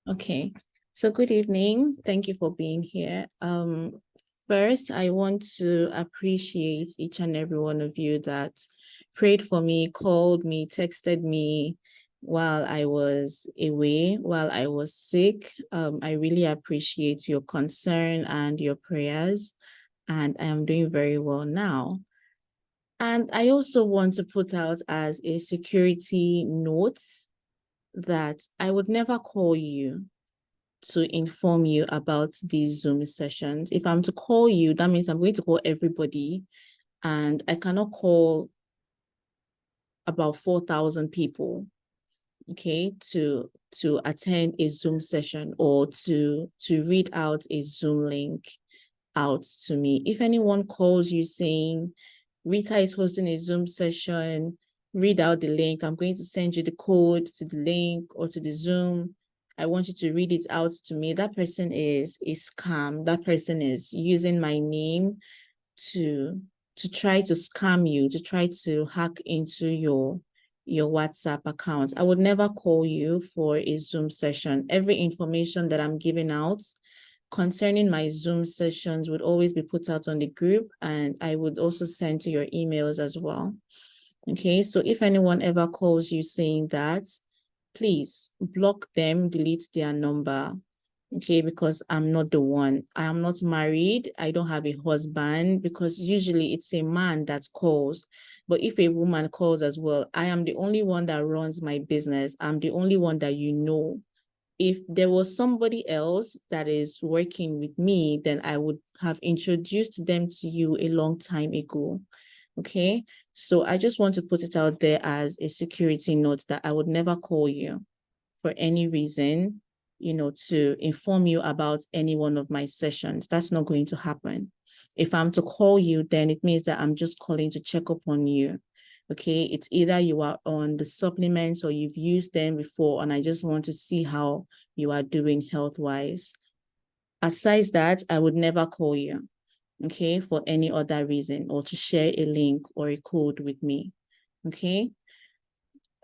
Okay. So good evening. Thank you for being here. First, I want to appreciate each and every one of you that prayed for me, called me, texted me while I was away, while I was sick. I really appreciate your concern and your prayers, and I am doing very well now. And I also want to put out as a security note that I would never call you to inform you about these Zoom sessions. If I'm to call you, that means I'm going to call everybody, and I cannot call about 4,000 people, okay, to attend a Zoom session or to read out a Zoom link out to me. If anyone calls you saying, Rita is hosting a Zoom session, read out the link, I'm going to send you the code to the link or to the Zoom, I want you to read it out to me, that person is a scam. That person is using my name to try to scam you, to try to hack into your WhatsApp account. I would never call you for a Zoom session. Every information that I'm giving out concerning my Zoom sessions would always be put out on the group, and I would also send to your emails as well. Okay, so if anyone ever calls you saying that, please block them, delete their number. Okay, because I'm not the one. I am not married. I don't have a husband, because usually it's a man that calls. But if a woman calls as well, I am the only one that runs my business. I'm the only one that you know. If there was somebody else that is working with me, then I would have introduced them to you a long time ago. Okay, so I just want to put it out there as a security note that I would never call you for any reason, to inform you about any one of my sessions. That's not going to happen. If I'm to call you, then it means that I'm just calling to check up on you. Okay, it's either you are on the supplements or you've used them before, and I just want to see how you are doing health-wise. Aside that, I would never call you, okay, for any other reason or to share a link or a code with me, okay?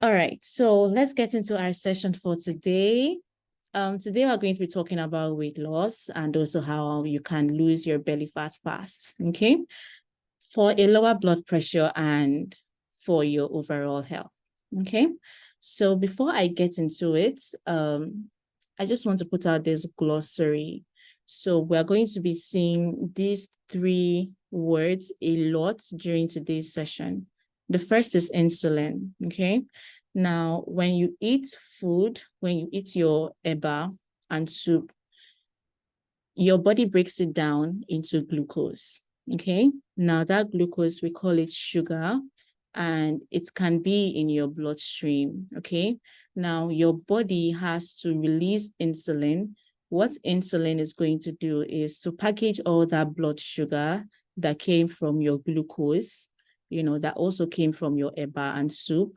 All right, so let's get into our session for today. Today we're going to be talking about weight loss and also how you can lose your belly fat fast, okay? For a lower blood pressure and for your overall health, okay? So before I get into it, I just want to put out this glossary. So we're going to be seeing these three words a lot during today's session. The first is insulin, okay? Now, when you eat food, when you eat your eba and soup, your body breaks it down into glucose, okay? Now that glucose, we call it sugar, and it can be in your bloodstream, okay? Now your body has to release insulin. What insulin is going to do is to package all that blood sugar that came from your glucose, that also came from your eba and soup.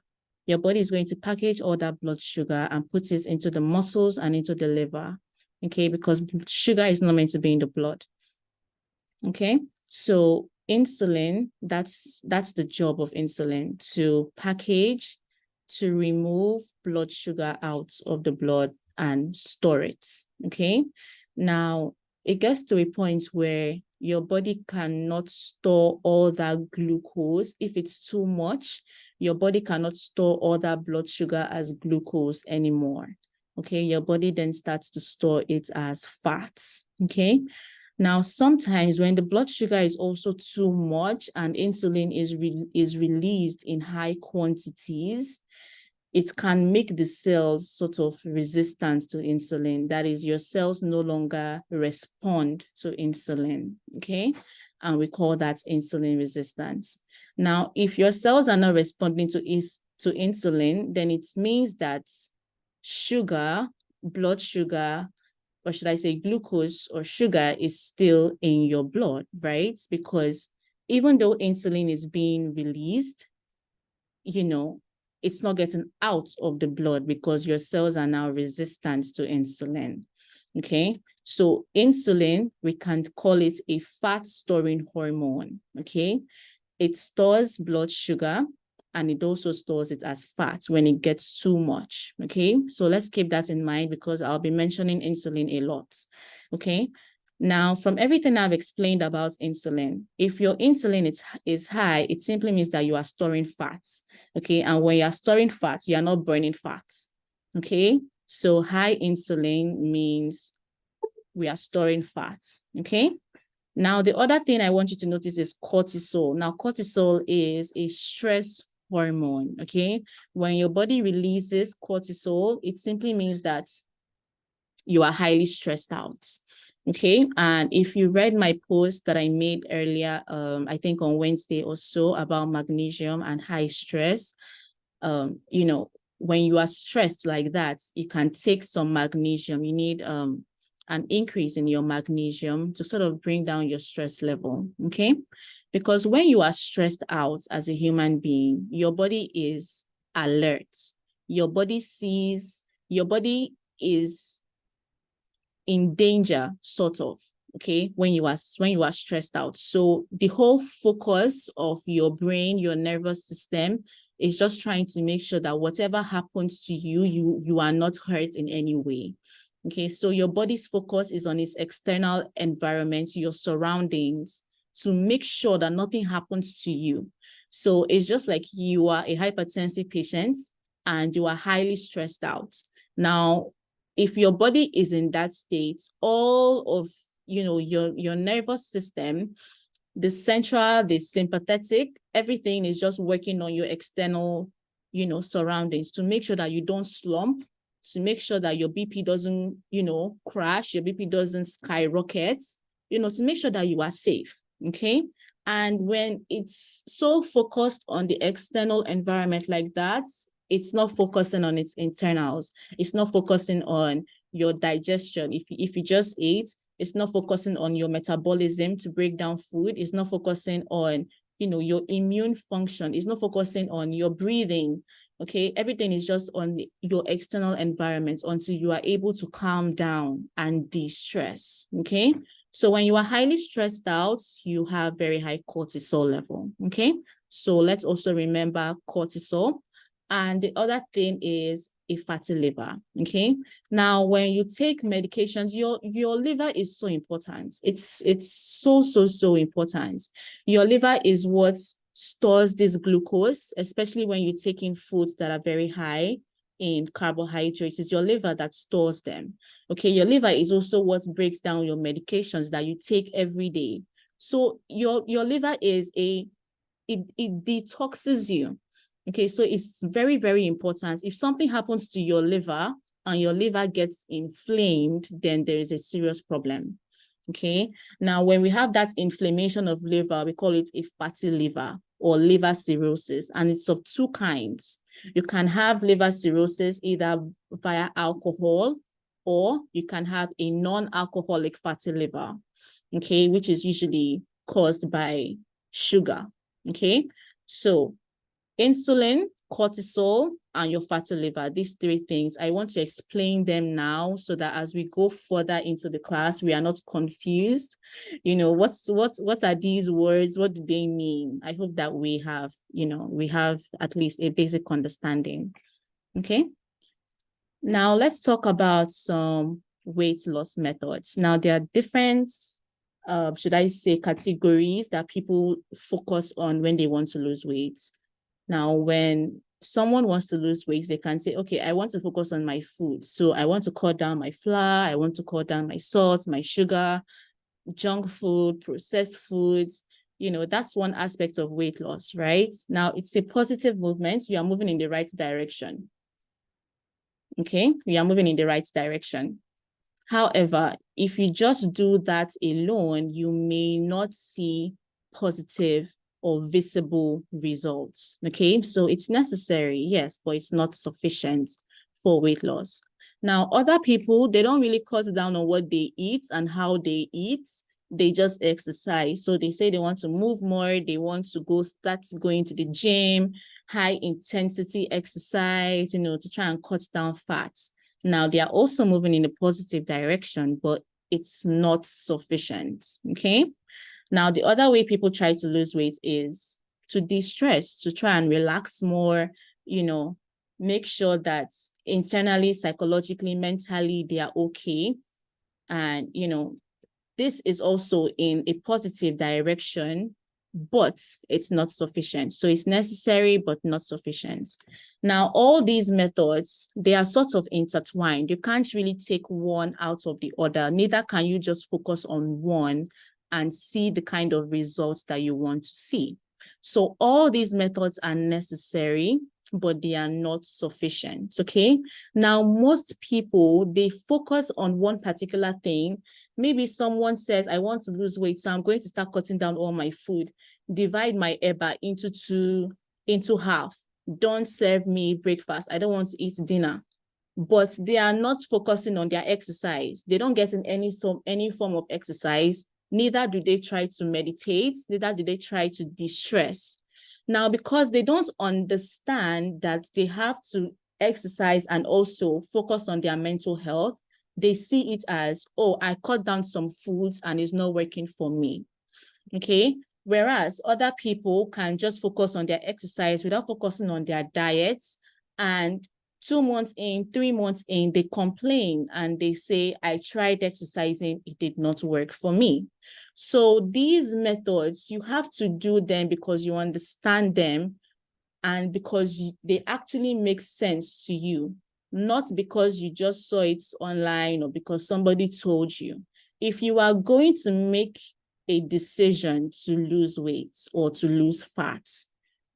Your body is going to package all that blood sugar and put it into the muscles and into the liver, okay? Because sugar is not meant to be in the blood, okay? So insulin, that's the job of insulin, to package, to remove blood sugar out of the blood and store it, okay? Now, it gets to a point where your body cannot store all that glucose. If it's too much, your body cannot store all that blood sugar as glucose anymore, okay? Your body then starts to store it as fat, okay? Now, sometimes when the blood sugar is also too much and insulin is released in high quantities, it can make the cells sort of resistant to insulin. That is, your cells no longer respond to insulin, okay? And we call that insulin resistance. Now, if your cells are not responding to insulin, then it means that sugar, blood sugar, or should I say glucose or sugar, is still in your blood, right? Because even though insulin is being released, it's not getting out of the blood because your cells are now resistant to insulin, okay? So insulin, we can call it a fat storing hormone, okay? It stores blood sugar and it also stores it as fat when it gets too much, okay? So let's keep that in mind because I'll be mentioning insulin a lot, okay? Now, from everything I've explained about insulin, if your insulin is high, it simply means that you are storing fats, okay? And when you are storing fats, you are not burning fats, okay? So high insulin means we are storing fats, okay? Now, the other thing I want you to notice is cortisol. Now, cortisol is a stress hormone, okay? When your body releases cortisol, it simply means that you are highly stressed out, okay? And if you read my post that I made earlier, I think on Wednesday or so about magnesium and high stress, you know, when you are stressed like that, you can take some magnesium. You need an increase in your magnesium to sort of bring down your stress level, okay? Because when you are stressed out as a human being, your body is alert. Your body is in danger, sort of, okay, when you are stressed out. So the whole focus of your brain, your nervous system, is just trying to make sure that whatever happens to you, you are not hurt in any way. Okay, so your body's focus is on its external environment, your surroundings, to make sure that nothing happens to you. So it's just like you are a hypertensive patient and you are highly stressed out. Now, if your body is in that state, all of your nervous system, the central, the sympathetic, everything is just working on your external, surroundings to make sure that you don't slump, to make sure that your BP doesn't, crash, your BP doesn't skyrocket, to make sure that you are safe, okay? And when it's so focused on the external environment like that, it's not focusing on its internals. It's not focusing on your digestion. If you just ate, it's not focusing on your metabolism to break down food. It's not focusing on, your immune function. It's not focusing on your breathing. Okay, everything is just on your external environment until you are able to calm down and de-stress. Okay, so when you are highly stressed out, you have very high cortisol level. Okay, so let's also remember cortisol. And the other thing is a fatty liver, okay? Now, when you take medications, your liver is so important. It's so important. Your liver is what stores this glucose, especially when you're taking foods that are very high in carbohydrates. It's your liver that stores them, okay? Your liver is also what breaks down your medications that you take every day. So your liver is it detoxes you. Okay, so it's very, very important. If something happens to your liver and your liver gets inflamed, then there is a serious problem. Okay, now when we have that inflammation of liver, we call it a fatty liver or liver cirrhosis, and it's of two kinds. You can have liver cirrhosis either via alcohol, or you can have a non-alcoholic fatty liver, okay, which is usually caused by sugar. Okay, so insulin, cortisol, and your fatty liver, these three things, I want to explain them now so that as we go further into the class, we are not confused. What are these words? What do they mean? I hope that we have at least a basic understanding. Okay. Now let's talk about some weight loss methods. Now there are different, should I say, categories that people focus on when they want to lose weight. Now, when someone wants to lose weight, they can say, okay, I want to focus on my food. So I want to cut down my flour. I want to cut down my salt, my sugar, junk food, processed foods. That's one aspect of weight loss, right? Now, it's a positive movement. You are moving in the right direction. Okay, we are moving in the right direction. However, if you just do that alone, you may not see positive or visible results. Okay, so it's necessary, yes, but it's not sufficient for weight loss. Now, other people, they don't really cut down on what they eat and how they eat. They just exercise. So they say they want to move more. They want to start going to the gym, high intensity exercise, to try and cut down fats. Now, they are also moving in a positive direction, but it's not sufficient, okay? Now, the other way people try to lose weight is to de-stress, to try and relax more, you know, make sure that internally, psychologically, mentally, they are okay. And, you know, this is also in a positive direction, but it's not sufficient. So it's necessary, but not sufficient. Now, all these methods, they are sort of intertwined. You can't really take one out of the other. Neither can you just focus on one and see the kind of results that you want to see. So all these methods are necessary, but they are not sufficient, okay? Now, most people, they focus on one particular thing. Maybe someone says, I want to lose weight, so I'm going to start cutting down all my food, divide my EBA into half. Don't serve me breakfast. I don't want to eat dinner. But they are not focusing on their exercise. They don't get in any form of exercise. Neither do they try to meditate. Neither do they try to de-stress. Now, because they don't understand that they have to exercise and also focus on their mental health, they see it as, oh, I cut down some foods and it's not working for me, okay? Whereas other people can just focus on their exercise without focusing on their diets, and 2 months in, 3 months in, they complain and they say, I tried exercising, it did not work for me. So these methods, you have to do them because you understand them and because they actually make sense to you, not because you just saw it online or because somebody told you. If you are going to make a decision to lose weight or to lose fat,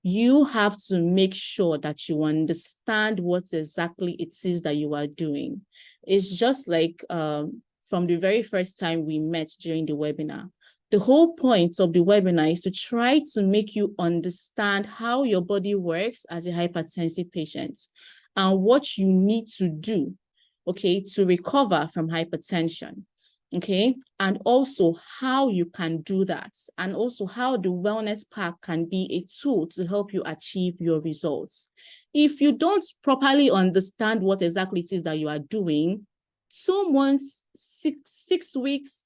you have to make sure that you understand what exactly it is that you are doing. It's just like from the very first time we met during the webinar. The whole point of the webinar is to try to make you understand how your body works as a hypertensive patient and what you need to do, okay, to recover from hypertension. Okay, and also how you can do that, and also how the wellness pack can be a tool to help you achieve your results. If you don't properly understand what exactly it is that you are doing, 2 months, 6 weeks,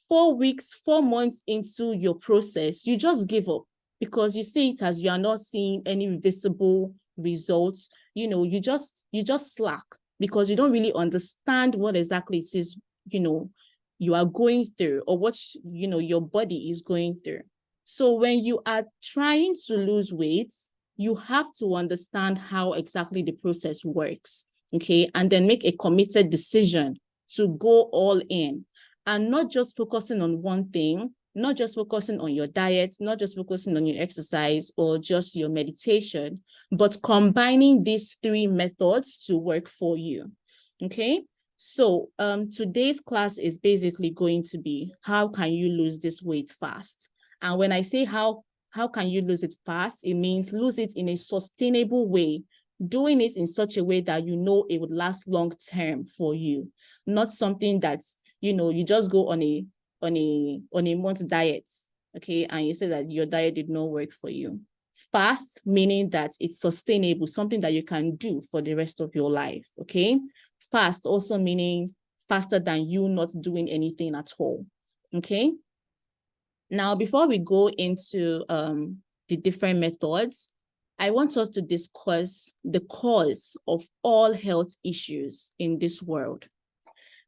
4 weeks, 4 months into your process, you just give up because you see it as you are not seeing any visible results. You know, you just slack because you don't really understand what exactly it is, you know, you are going through, or what, you know, your body is going through. So when you are trying to lose weight, you have to understand how exactly the process works, okay? And then make a committed decision to go all in and not just focusing on one thing, not just focusing on your diet, not just focusing on your exercise or just your meditation, but combining these 3 methods to work for you, okay? So today's class is basically going to be, how can you lose this weight fast? And when I say how can you lose it fast, it means lose it in a sustainable way, doing it in such a way that you know it would last long term for you, not something that's, you know, you just go on a month diet, okay, and you say that your diet did not work for you. Fast, meaning that it's sustainable, something that you can do for the rest of your life, okay? Fast also meaning faster than you not doing anything at all, okay? Now, before we go into the different methods, I want us to discuss the cause of all health issues in this world.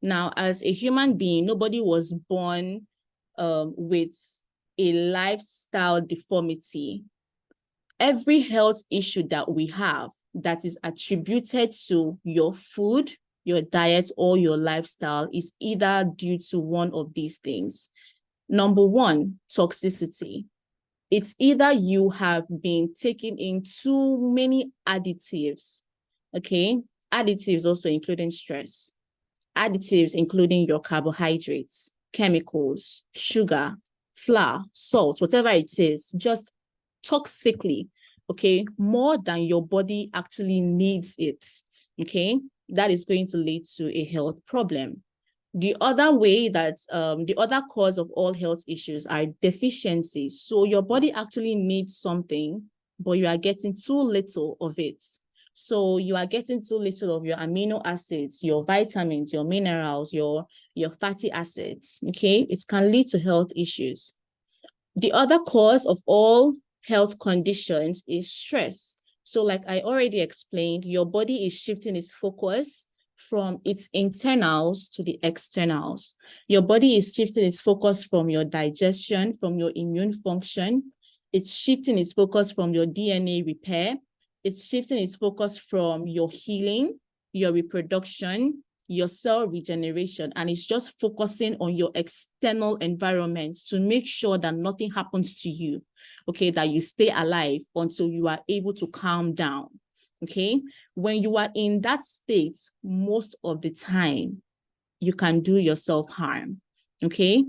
Now, as a human being, nobody was born with a lifestyle deformity. Every health issue that we have that is attributed to your food, your diet, or your lifestyle is either due to one of these things. Number 1, toxicity. It's either you have been taking in too many additives, okay? Additives also including stress. Additives including your carbohydrates, chemicals, sugar, flour, salt, whatever it is, just toxically, okay, more than your body actually needs it, okay? That is going to lead to a health problem. The other way that, the other cause of all health issues are deficiencies. So your body actually needs something, but you are getting too little of it. So you are getting too little of your amino acids, your vitamins, your minerals, your fatty acids, okay? It can lead to health issues. The other cause of all health conditions is stress. So like I already explained, your body is shifting its focus from its internals to the externals. Your body is shifting its focus from your digestion, from your immune function. It's shifting its focus from your DNA repair. It's shifting its focus from your healing, your reproduction, your cell regeneration, and it's just focusing on your external environment to make sure that nothing happens to you, okay, that you stay alive until you are able to calm down, okay? When you are in that state, most of the time, you can do yourself harm, okay?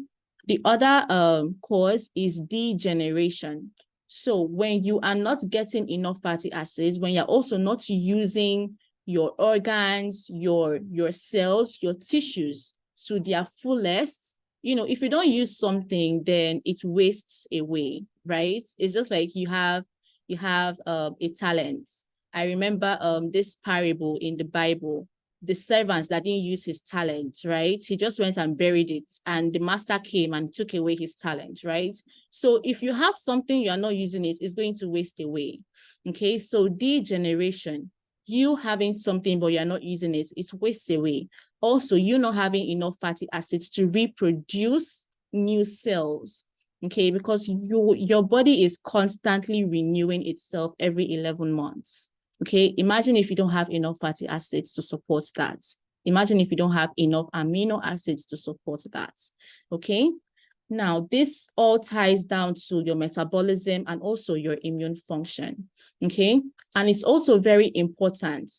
The other cause is degeneration. So when you are not getting enough fatty acids, when you're also not using your organs, your cells, your tissues to their fullest, if you don't use something, then it wastes away, right? It's just like you have a talent. I remember this parable in the Bible, the servant that didn't use his talent, right? He just went and buried it, and the master came and took away his talent, right? So if you have something, you are not using it, it's going to waste away, okay? So degeneration, you having something but you're not using it, it wastes away. Also, you not having enough fatty acids to reproduce new cells, okay? Because your body is constantly renewing itself every 11 months. Okay, imagine if you don't have enough fatty acids to support that. Imagine if you don't have enough amino acids to support that. Okay, now this all ties down to your metabolism and also your immune function. Okay, and it's also very important.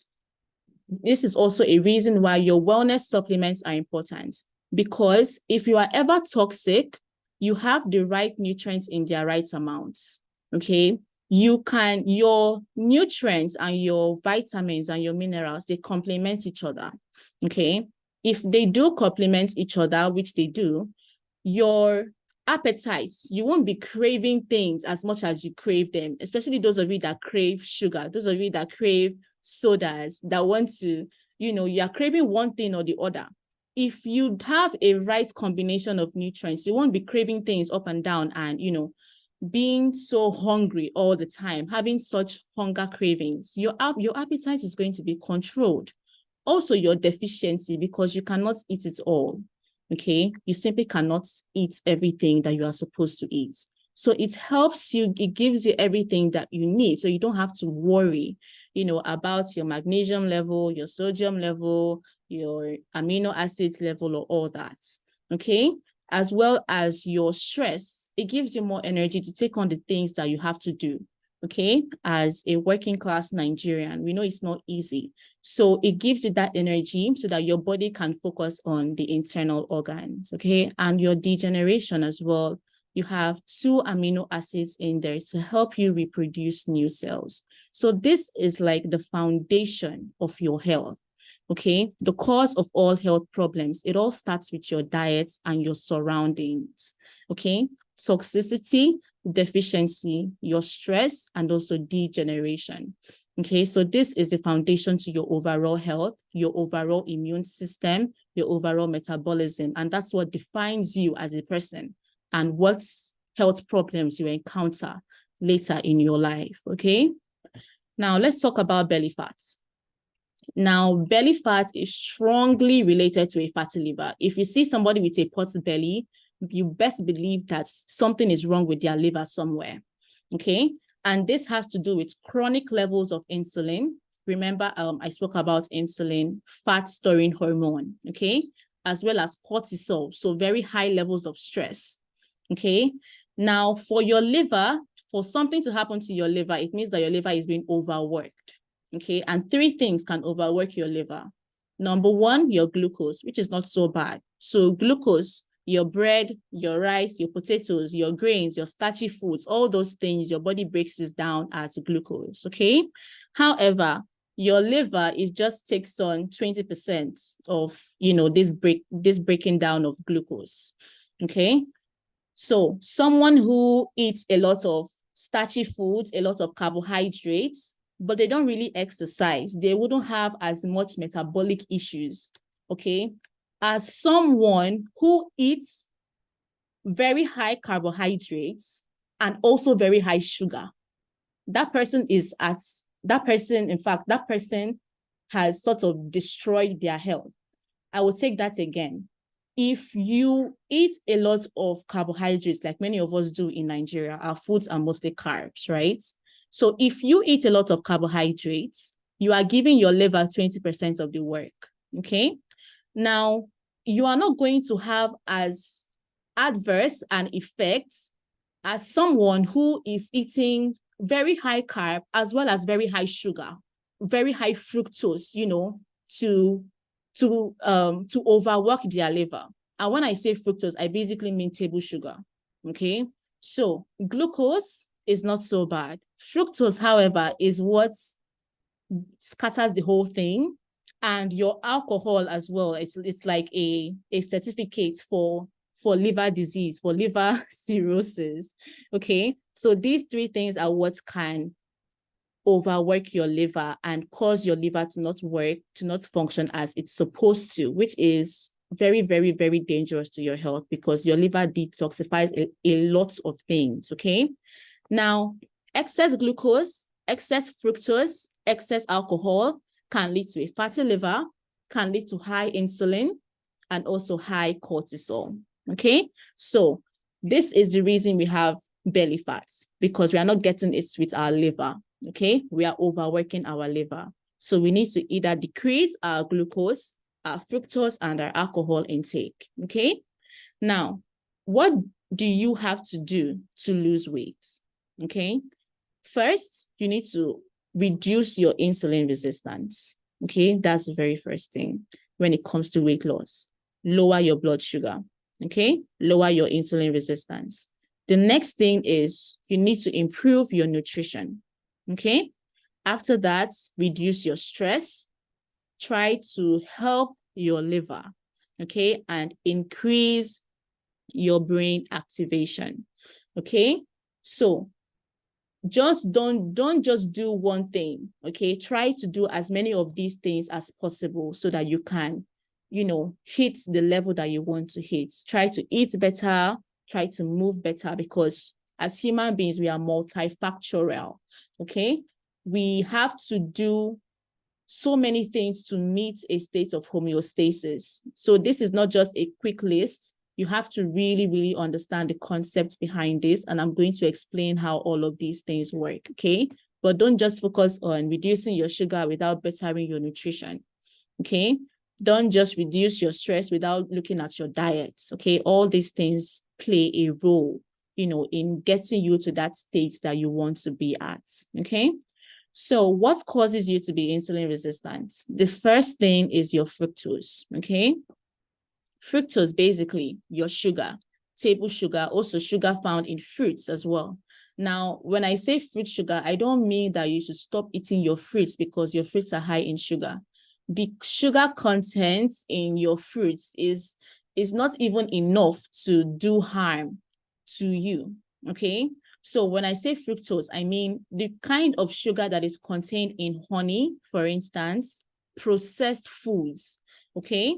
This is also a reason why your wellness supplements are important, because if you are ever toxic, you have the right nutrients in their right amounts. Okay, your nutrients and your vitamins and your minerals, they complement each other. Okay, if they do complement each other, which they do, your appetites, you won't be craving things as much as you crave them, especially those of you that crave sugar, those of you that crave sodas, that want to, you are craving one thing or the other. If you have a right combination of nutrients, you won't be craving things up and down and, being so hungry all the time, having such hunger cravings. Your appetite is going to be controlled. Also, your deficiency, because you cannot eat it all. Okay, you simply cannot eat everything that you are supposed to eat. So it helps you, it gives you everything that you need. So you don't have to worry, about your magnesium level, your sodium level, your amino acids level, or all that. Okay, as well as your stress, it gives you more energy to take on the things that you have to do. Okay, as a working class Nigerian, we know it's not easy. So it gives you that energy so that your body can focus on the internal organs, okay? And your degeneration as well, you have 2 amino acids in there to help you reproduce new cells. So this is like the foundation of your health, okay? The cause of all health problems, it all starts with your diet and your surroundings, okay? Toxicity, deficiency, your stress, and also degeneration. Okay, so this is the foundation to your overall health, your overall immune system, your overall metabolism, and that's what defines you as a person and what health problems you encounter later in your life, okay? Now, let's talk about belly fat. Now, belly fat is strongly related to a fatty liver. If you see somebody with a pot belly, you best believe that something is wrong with their liver somewhere, okay? And this has to do with chronic levels of insulin. Remember, I spoke about insulin, fat storing hormone, okay? As well as cortisol, so very high levels of stress, okay? Now, for your liver, for something to happen to your liver, it means that your liver is being overworked, okay? And 3 things can overwork your liver. Number 1, your glucose, which is not so bad. So glucose, your bread, your rice, your potatoes, your grains, your starchy foods, all those things, your body breaks this down as glucose, okay? However, your liver just takes on 20% of, this breaking down of glucose, okay? So someone who eats a lot of starchy foods, a lot of carbohydrates, but they don't really exercise, they wouldn't have as much metabolic issues, okay? As someone who eats very high carbohydrates, and also very high sugar. That person, in fact, that person has sort of destroyed their health. I will take that again. If you eat a lot of carbohydrates, like many of us do in Nigeria, our foods are mostly carbs, right? So if you eat a lot of carbohydrates, you are giving your liver 20% of the work, okay? Now, you are not going to have as adverse an effect as someone who is eating very high carb as well as very high sugar, very high fructose, to overwork their liver. And when I say fructose, I basically mean table sugar. Okay. So glucose is not so bad. Fructose, however, is what scatters the whole thing. And your alcohol as well. It's like a certificate for liver disease, for liver cirrhosis. Okay. So these three things are what can overwork your liver and cause your liver to not work, to not function as it's supposed to, which is very, very, very dangerous to your health because your liver detoxifies a lot of things, okay? Now, excess glucose, excess fructose, excess alcohol can lead to a fatty liver, can lead to high insulin, and also high cortisol, okay? So this is the reason we have belly fats, because we are not getting it with our liver. Okay, we are overworking our liver. So we need to either decrease our glucose, our fructose, and our alcohol intake. Okay, now, what do you have to do to lose weight? Okay, first, you need to reduce your insulin resistance. Okay, that's the very first thing when it comes to weight loss. Lower your blood sugar. Okay, lower your insulin resistance. The next thing is you need to improve your nutrition. Okay. After that, reduce your stress. Try to help your liver. Okay. And increase your brain activation. Okay. So just don't just do one thing. Okay. Try to do as many of these things as possible so that you can, hit the level that you want to hit. Try to eat better. Try to move better, because as human beings, we are multifactorial, okay? We have to do so many things to meet a state of homeostasis. So this is not just a quick list. You have to really, really understand the concepts behind this. And I'm going to explain how all of these things work, okay? But don't just focus on reducing your sugar without bettering your nutrition, okay? Don't just reduce your stress without looking at your diet, okay? All these things play a role, in getting you to that state that you want to be at, okay? So what causes you to be insulin resistant? The first thing is your fructose, okay? Fructose, basically your sugar, table sugar, also sugar found in fruits as well. Now, when I say fruit sugar, I don't mean that you should stop eating your fruits because your fruits are high in sugar. The sugar content in your fruits is not even enough to do harm to you, okay? So when I say fructose, I mean the kind of sugar that is contained in honey, for instance, processed foods, okay?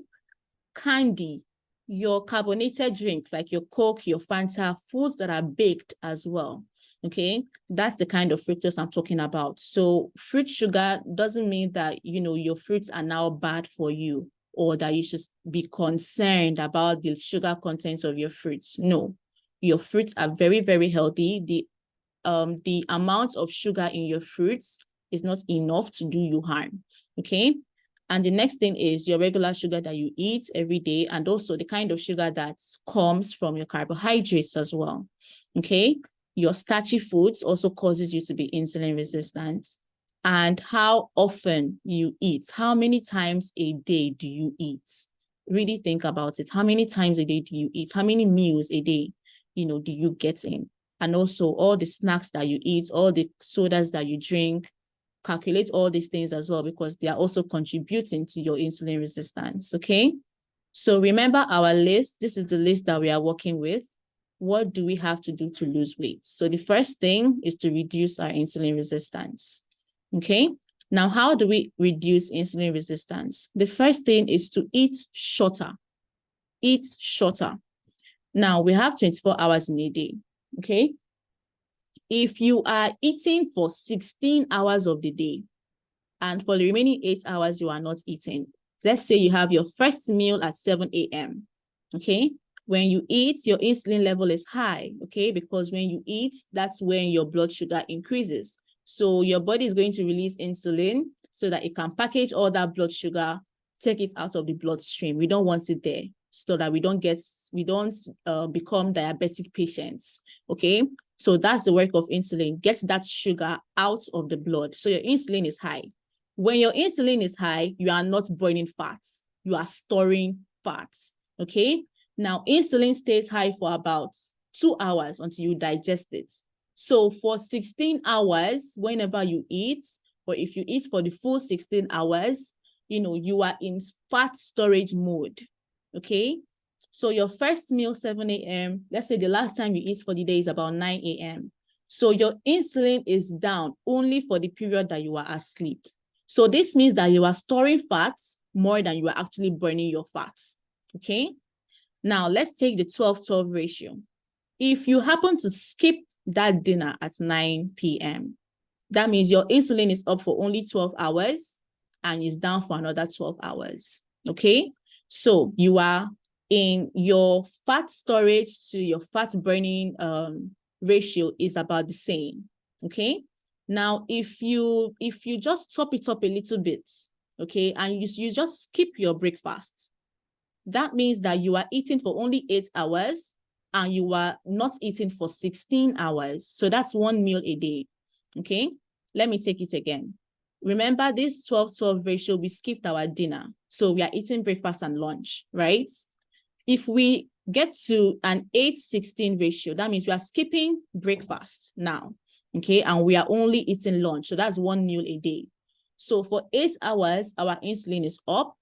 Candy, your carbonated drinks like your Coke, your Fanta, foods that are baked as well, okay? That's the kind of fructose I'm talking about. So fruit sugar doesn't mean that, your fruits are now bad for you or that you should be concerned about the sugar content of your fruits. No, your fruits are very, very healthy. The amount of sugar in your fruits is not enough to do you harm, okay? And the next thing is your regular sugar that you eat every day, and also the kind of sugar that comes from your carbohydrates as well, okay? Your starchy foods also causes you to be insulin resistant. And how often you eat, how many times a day do you eat? Really think about it. How many times a day do you eat? How many meals a day, do you get in? And also all the snacks that you eat, all the sodas that you drink, calculate all these things as well, because they are also contributing to your insulin resistance, okay? So remember our list. This is the list that we are working with. What do we have to do to lose weight? So the first thing is to reduce our insulin resistance, okay? Now, how do we reduce insulin resistance? The first thing is to eat shorter. Eat shorter. Now, we have 24 hours in a day, okay? If you are eating for 16 hours of the day, and for the remaining 8 hours, you are not eating. Let's say you have your first meal at 7 a.m. Okay. When you eat, your insulin level is high. Okay. Because when you eat, that's when your blood sugar increases. So your body is going to release insulin so that it can package all that blood sugar, take it out of the bloodstream. We don't want it there so that we don't become diabetic patients. Okay. So that's the work of insulin. Get that sugar out of the blood. So your insulin is high. When your insulin is high, you are not burning fats. You are storing fats. Okay. Now, insulin stays high for about 2 hours until you digest it. So for 16 hours, whenever you eat, or if you eat for the full 16 hours, you are in fat storage mode. Okay. So your first meal, 7 a.m., let's say the last time you eat for the day is about 9 a.m. So your insulin is down only for the period that you are asleep. So this means that you are storing fats more than you are actually burning your fats. Okay. Now let's take the 12-12 ratio. If you happen to skip that dinner at 9 p.m., that means your insulin is up for only 12 hours and is down for another 12 hours. Okay. So you are in your fat storage to your fat burning ratio is about the same. Okay. Now, if you just top it up a little bit, okay, and you just skip your breakfast, that means that you are eating for only 8 hours and you are not eating for 16 hours. So that's 1 meal a day. Okay. Let me take it again. Remember this 12-12 ratio, we skipped our dinner. So we are eating breakfast and lunch, right? If we get to an 8-16 ratio, that means we are skipping breakfast now. Okay. And we are only eating lunch. So that's 1 meal a day. So for 8 hours, our insulin is up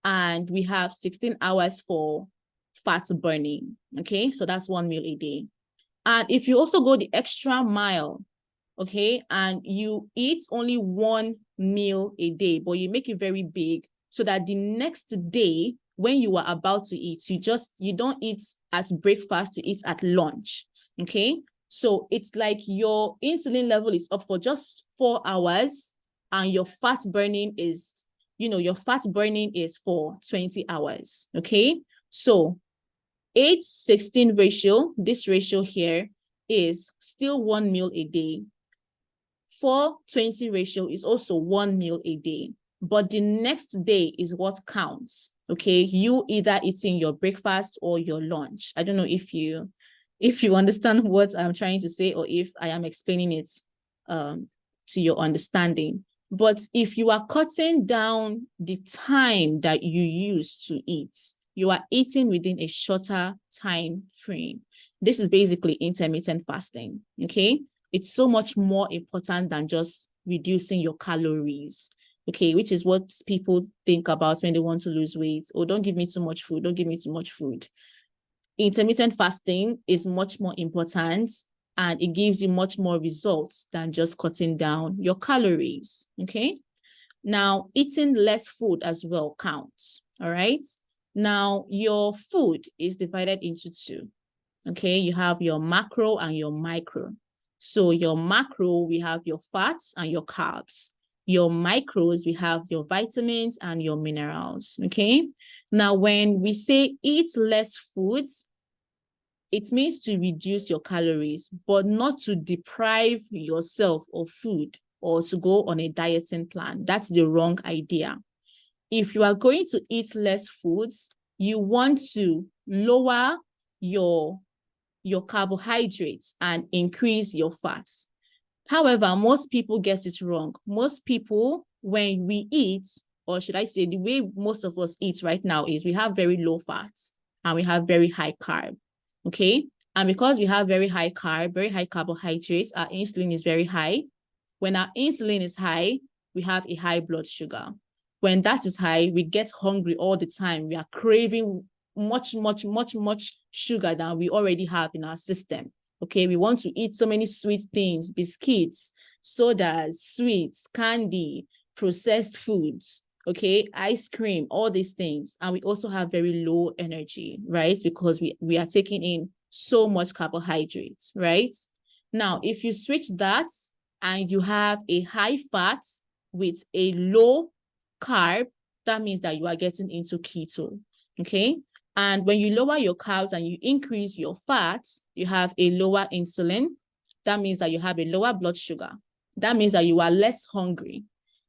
and we have 16 hours for fat burning. Okay. So that's 1 meal a day. And if you also go the extra mile, okay, and you eat only 1 meal a day, but you make it very big so that the next day when you are about to eat, you don't eat at breakfast, you eat at lunch. Okay. So it's like your insulin level is up for just 4 hours and your fat burning is, for 20 hours. Okay. So 8-16 ratio, this ratio here is still 1 meal a day. 4-20 ratio is also 1 meal a day, but the next day is what counts. Okay, you either eating your breakfast or your lunch. I don't know if you understand what I'm trying to say or if I am explaining it to your understanding. But if you are cutting down the time that you use to eat, you are eating within a shorter time frame. This is basically intermittent fasting. Okay. It's so much more important than just reducing your calories, okay, which is what people think about when they want to lose weight. Oh, don't give me too much food. Don't give me too much food. Intermittent fasting is much more important and it gives you much more results than just cutting down your calories, okay? Now, eating less food as well counts, all right? Now, your food is divided into 2, okay? You have your macro and your micro. So your macro, we have your fats and your carbs. Your micros, we have your vitamins and your minerals, okay? Now, when we say eat less foods, it means to reduce your calories, but not to deprive yourself of food or to go on a dieting plan. That's the wrong idea. If you are going to eat less foods, you want to lower your carbohydrates and increase your fats. However, most people get it wrong. Most people, when we eat, or should I say the way most of us eat right now is we have very low fats and we have very high carb, okay? And because we have very high carb, very high carbohydrates, our insulin is very high. When our insulin is high, we have a high blood sugar. When that is high, we get hungry all the time. We are craving much sugar than we already have in our system. Okay, we want to eat so many sweet things, biscuits, sodas, sweets, candy, processed foods, okay, ice cream, all these things. And we also have very low energy, right? Because we are taking in so much carbohydrates, right? Now, if you switch that and you have a high fat with a low carb, that means that you are getting into keto, okay? And when you lower your carbs and you increase your fats, you have a lower insulin. That means that you have a lower blood sugar. That means that you are less hungry,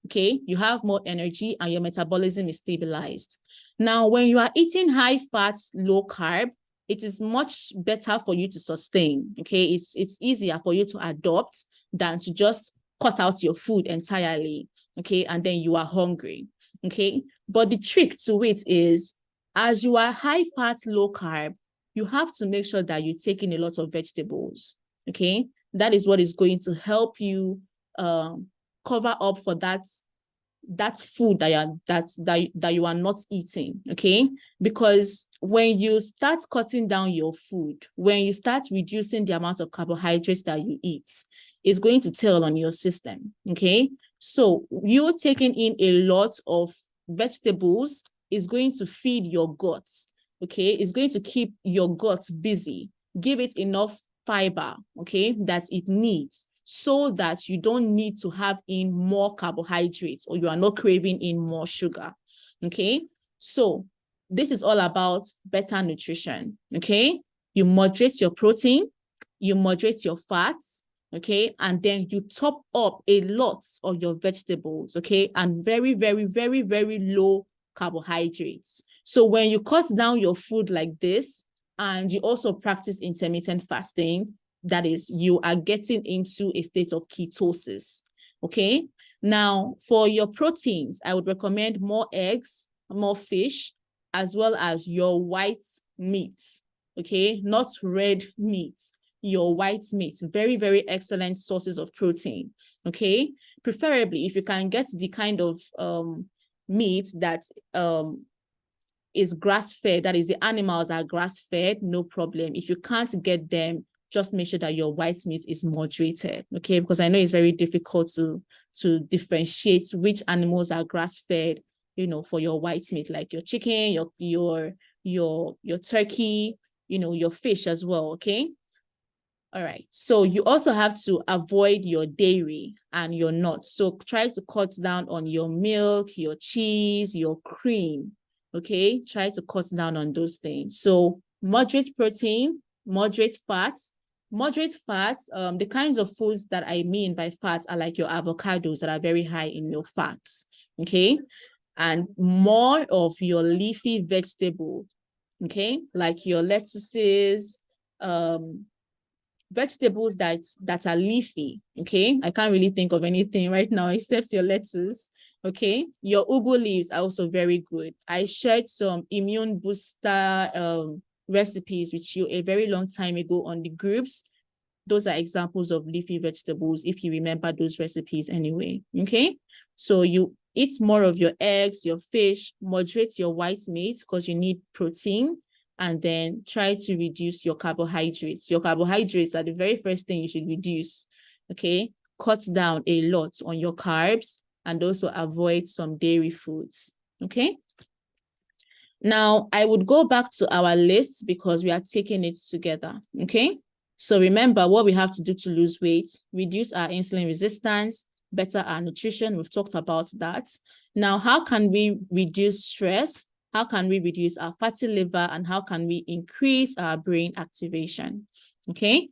okay? You have more energy and your metabolism is stabilized. Now, when you are eating high fat, low carb, it is much better for you to sustain, okay? It's easier for you to adopt than to just cut out your food entirely, okay? And then you are hungry, okay? But the trick to it is, as you are high fat, low carb, you have to make sure that you're taking a lot of vegetables, okay? That is what is going to help you cover up for that food that you are not eating, okay? Because when you start cutting down your food, when you start reducing the amount of carbohydrates that you eat, it's going to tell on your system, okay? So you taking in a lot of vegetables is going to feed your guts, okay? It's going to keep your gut busy, give it enough fiber, okay, that it needs, so that you don't need to have in more carbohydrates or you are not craving in more sugar, okay? So this is all about better nutrition, okay? You moderate your protein, you moderate your fats, okay? And then you top up a lot of your vegetables, okay? And very, very, very, very low carbohydrates. So when you cut down your food like this, and you also practice intermittent fasting, that is, you are getting into a state of ketosis, okay? Now, for your proteins, I would recommend more eggs, more fish, as well as your white meat, okay? Not red meat, your white meat. Very, very excellent sources of protein, okay? Preferably, if you can get the kind of meat that is grass-fed, that is, the animals are grass-fed, no problem. If you can't get them, just make sure that your white meat is moderated, okay? Because I know it's very difficult to differentiate which animals are grass-fed, you know, for your white meat, like your chicken, your turkey, you know, your fish as well, okay? All right. So you also have to avoid your dairy and your nuts. So try to cut down on your milk, your cheese, your cream, okay? Try to cut down on those things. So moderate protein, moderate fats. Moderate fats, the kinds of foods that I mean by fats are like your avocados that are very high in your fats, okay? And more of your leafy vegetable, okay? Like your lettuces, vegetables that are leafy, okay? I can't really think of anything right now except your lettuce, okay? Your ugu leaves are also very good. I shared some immune booster recipes with you a very long time ago on the groups. Those are examples of leafy vegetables, if you remember those recipes anyway, okay? So you eat more of your eggs, your fish, moderate your white meat because you need protein, and then try to reduce your carbohydrates. Your carbohydrates are the very first thing you should reduce, okay? Cut down a lot on your carbs and also avoid some dairy foods, okay? Now, I would go back to our list because we are taking it together, okay? So remember what we have to do to lose weight: reduce our insulin resistance, better our nutrition. We've talked about that. Now, how can we reduce stress? How can we reduce our fatty liver? And how can we increase our brain activation? Okay.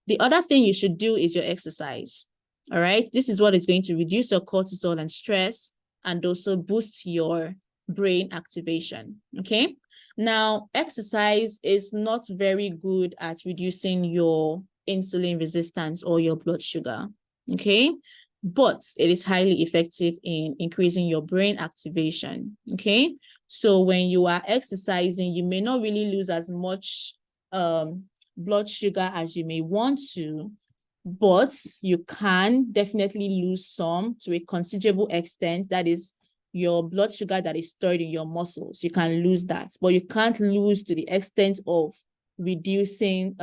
The other thing you should do is your exercise. All right. This is what is going to reduce your cortisol and stress and also boost your brain activation. Okay. Now, exercise is not very good at reducing your insulin resistance or your blood sugar. Okay. But it is highly effective in increasing your brain activation. Okay. So when you are exercising, you may not really lose as much blood sugar as you may want to, but you can definitely lose some to a considerable extent. That is your blood sugar that is stored in your muscles. You can lose that, but you can't lose to the extent of reducing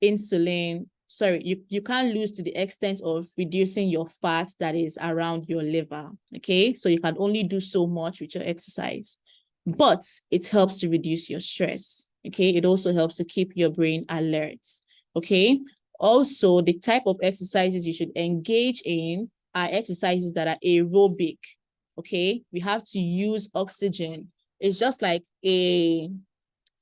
insulin. Sorry, you can't lose to the extent of reducing your fat that is around your liver, okay? So you can only do so much with your exercise, but it helps to reduce your stress, okay? It also helps to keep your brain alert, okay? Also, the type of exercises you should engage in are exercises that are aerobic. Okay, we have to use oxygen. It's just like a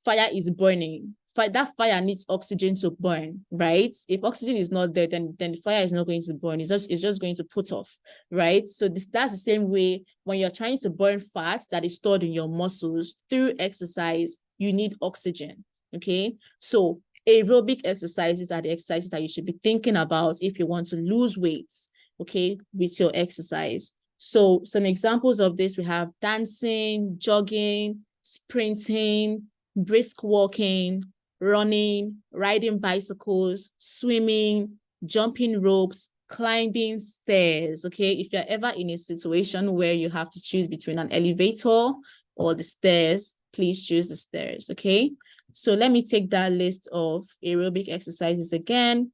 fire is burning. That fire needs oxygen to burn, right? If oxygen is not there, then the fire is not going to burn. It's just going to put off, right? So that's the same way when you're trying to burn fat that is stored in your muscles through exercise, you need oxygen. Okay, so aerobic exercises are the exercises that you should be thinking about if you want to lose weight, okay, with your exercise. So some examples of this, we have dancing, jogging, sprinting, brisk walking, running, riding bicycles, swimming, jumping ropes, climbing stairs. Okay, if you're ever in a situation where you have to choose between an elevator or the stairs, please choose the stairs. Okay, so let me take that list of aerobic exercises again: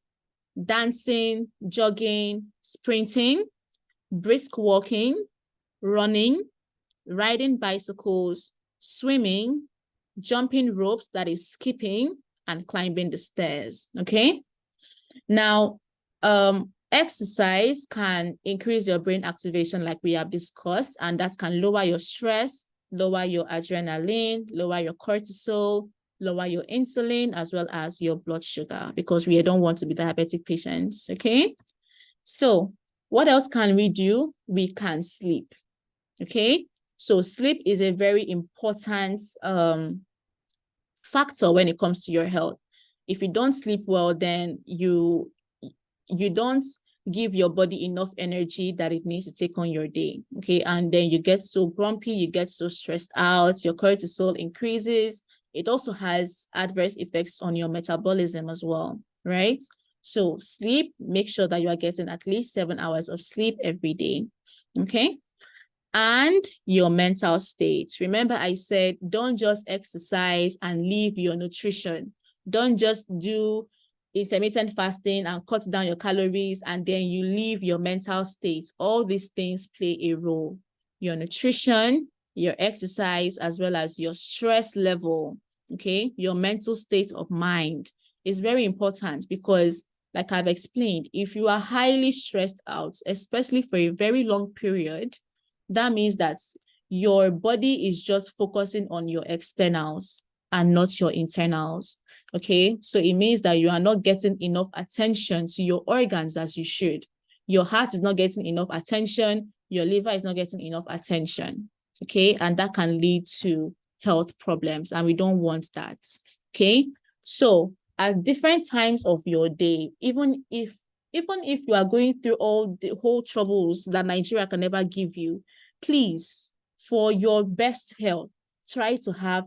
dancing, jogging, sprinting, brisk walking, running, riding bicycles, swimming, jumping ropes, that is skipping, and climbing the stairs. Okay, now exercise can increase your brain activation like we have discussed, and that can lower your stress, lower your adrenaline, lower your cortisol, lower your insulin, as well as your blood sugar, because we don't want to be diabetic patients. Okay, so what else can we do? We can sleep. Okay, so sleep is a very important factor when it comes to your health. If you don't sleep well, then you don't give your body enough energy that it needs to take on your day. Okay, and then you get so grumpy, you get so stressed out, your cortisol increases. It also has adverse effects on your metabolism as well, right? So sleep, make sure that you are getting at least 7 hours of sleep every day. Okay, and your mental state. Remember, I said, don't just exercise and leave your nutrition. Don't just do intermittent fasting and cut down your calories and then you leave your mental state. All these things play a role. Your nutrition, your exercise, as well as your stress level, okay? Your mental state of mind is very important because, like I've explained, if you are highly stressed out, especially for a very long period, that means that your body is just focusing on your externals and not your internals. Okay, so it means that you are not getting enough attention to your organs as you should. Your heart is not getting enough attention. Your liver is not getting enough attention. Okay, and that can lead to health problems, and we don't want that. Okay, so at different times of your day, even if you are going through all the whole troubles that Nigeria can never give you, please, for your best health, try to have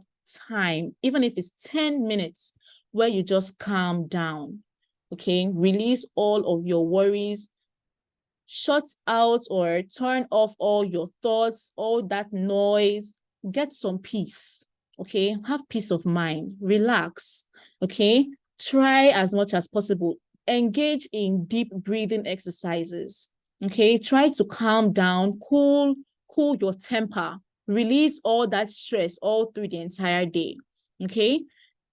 time, even if it's 10 minutes, where you just calm down. Okay, release all of your worries, shut out or turn off all your thoughts, all that noise, get some peace. Okay, have peace of mind, relax. Okay, try as much as possible, engage in deep breathing exercises. Okay, try to calm down, cool your temper, release all that stress all through the entire day. Okay,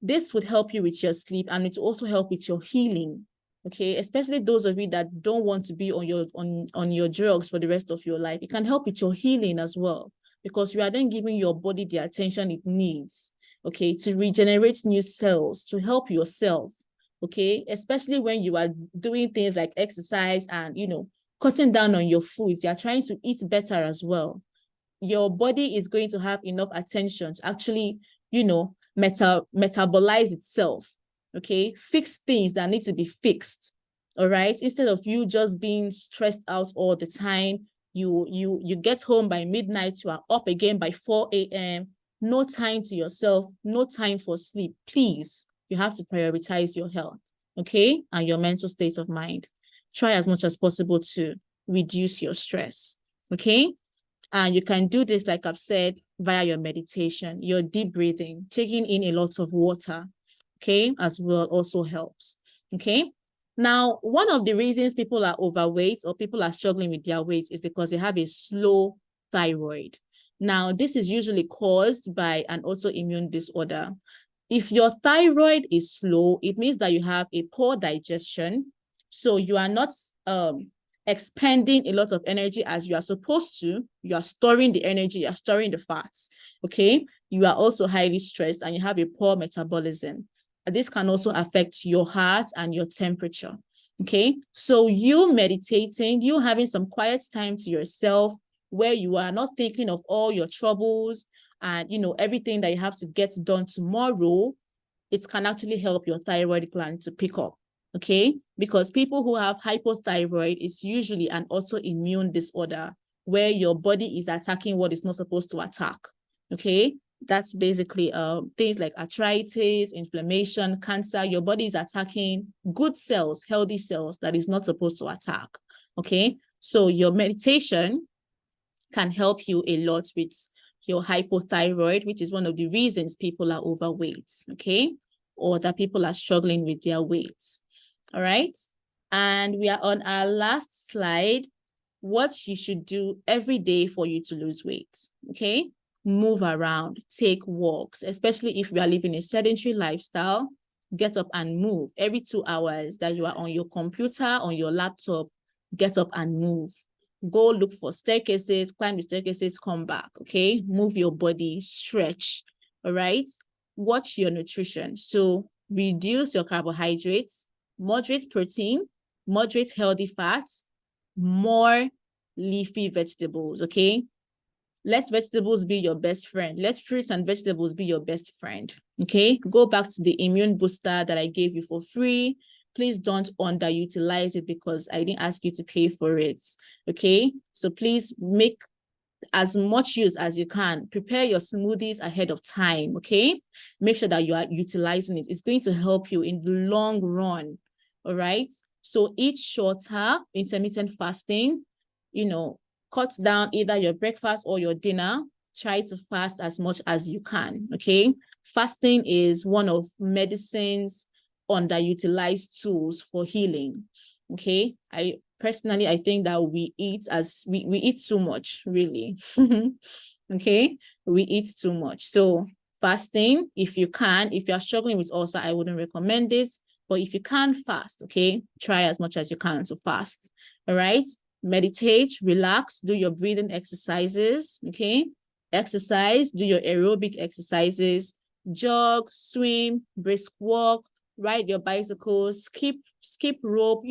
this would help you with your sleep, and it will also help with your healing. Okay, especially those of you that don't want to be on your drugs for the rest of your life. It can help with your healing as well, because you are then giving your body the attention it needs, okay, to regenerate new cells, to help yourself. Okay, especially when you are doing things like exercise and, you know, cutting down on your foods, you are trying to eat better as well. Your body is going to have enough attention to actually, you know, metabolize itself. Okay, fix things that need to be fixed. All right, instead of you just being stressed out all the time, you get home by midnight, you are up again by 4 a.m. No time to yourself, no time for sleep. Please, you have to prioritize your health, okay, and your mental state of mind. Try as much as possible to reduce your stress, okay? And you can do this, like I've said, via your meditation, your deep breathing, taking in a lot of water, okay, as well also helps, okay? Now, one of the reasons people are overweight or people are struggling with their weight is because they have a slow thyroid. Now, this is usually caused by an autoimmune disorder. If your thyroid is slow, it means that you have a poor digestion. So you are not expending a lot of energy as you are supposed to. You are storing the energy, you are storing the fats. Okay. You are also highly stressed and you have a poor metabolism. This can also affect your heart and your temperature. Okay. So you meditating, you having some quiet time to yourself where you are not thinking of all your troubles and everything that you have to get done tomorrow, it can actually help your thyroid gland to pick up. Okay, because people who have hypothyroid is usually an autoimmune disorder where your body is attacking what it's not supposed to attack. Okay, that's basically things like arthritis, inflammation, cancer. Your body is attacking good cells, healthy cells that is not supposed to attack. Okay, so your meditation can help you a lot with your hypothyroid, which is one of the reasons people are overweight, okay? Or that people are struggling with their weight, all right? And we are on our last slide, what you should do every day for you to lose weight, okay? Move around, take walks, especially if you are living a sedentary lifestyle, get up and move. Every 2 hours that you are on your computer, on your laptop, get up and move. Go look for staircases, climb the staircases, come back, okay? Move your body, stretch, all right? Watch your nutrition. So reduce your carbohydrates, moderate protein, moderate healthy fats, more leafy vegetables, okay? Let vegetables be your best friend. Let fruits and vegetables be your best friend, okay? Go back to the immune booster that I gave you for free. Please don't underutilize it because I didn't ask you to pay for it, okay? So please make as much use as you can. Prepare your smoothies ahead of time, okay? Make sure that you are utilizing it. It's going to help you in the long run, all right? So eat shorter, intermittent fasting, cut down either your breakfast or your dinner. Try to fast as much as you can, okay? Fasting is one of medicine's underutilized tools for healing, okay? Personally, I think that we eat too much, really. Okay, we eat too much. So fasting, if you are struggling with ulcer, I wouldn't recommend it. But if you can fast, okay, try as much as you can to fast. All right. Meditate, relax, do your breathing exercises, okay? Exercise, do your aerobic exercises, jog, swim, brisk walk, ride your bicycle, skip rope,